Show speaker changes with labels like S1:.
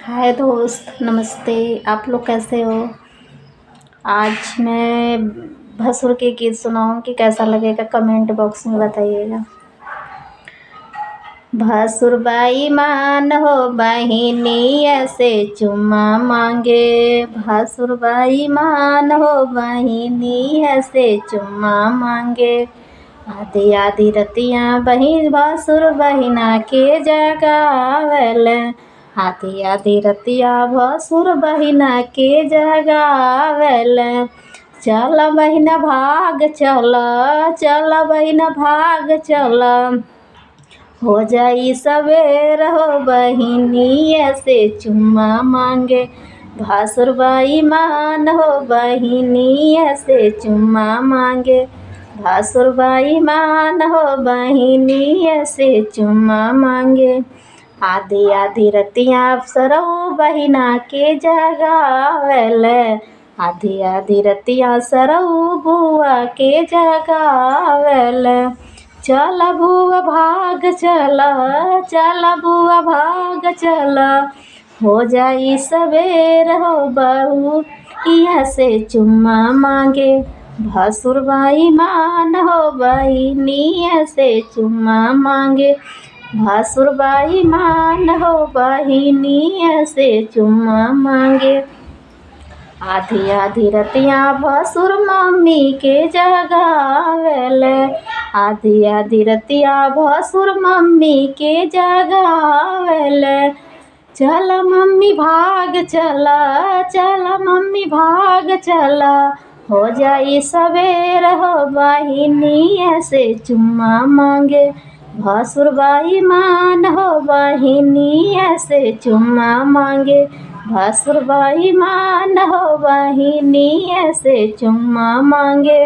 S1: हाय दोस्त, नमस्ते। आप लोग कैसे हो? आज मैं भसुर के गीत सुनाऊंगी, कैसा लगेगा कमेंट बॉक्स में बताइएगा। भसुर बेईमान हो बहिनी ऐसे चुम्मा मांगे। भसुर बेईमान हो बहिनी ऐसे चुम्मा मांगे। आधी आधी रतियाँ बहिन भसुर बहिना के जगावल। आधी आधी रतिया भसुर बहिना के जगावल। चल बहिना भाग चल, चल बहिना भाग चल। हो जाई सवेर हो बहिनी ऐसे चुम्मा मांगे। भसुर बेईमान हो बहिनी ऐसे चुम्मा मांगे। भसुर बेईमान हो बहिनी ऐसे चुम्मा मांगे। आधी आधी रतियाँ सरऊ बहिना के जगावल। आधी आधी रतियाँ सरऊ बुआ के जगावल। चल बुआ भाग चल, चल बुआ भाग चल। हो जाई सवेर हो बहू यहाँ से चुम्मा मांगे। भसुर बेईमान हो बहिनी ऐसे चुम्मा मांगे। भसुर बेईमान हो बहिनी ऐसे चुम्मा मांगे। आधी आधी रतियाँ भसुर मम्मी के जगावल। आधी आधी रतिया भसुर मम्मी के जगावल। चल मम्मी भाग चल, चल मम्मी भाग चल। हो जाई सवेर हो बहिनी ऐसे चुम्मा मांगे। भसुर बेईमान हो बहिनी ऐसे चुम्मा मांगे। भसुर बेईमान हो बहिनी ऐसे चुम्मा मांगे।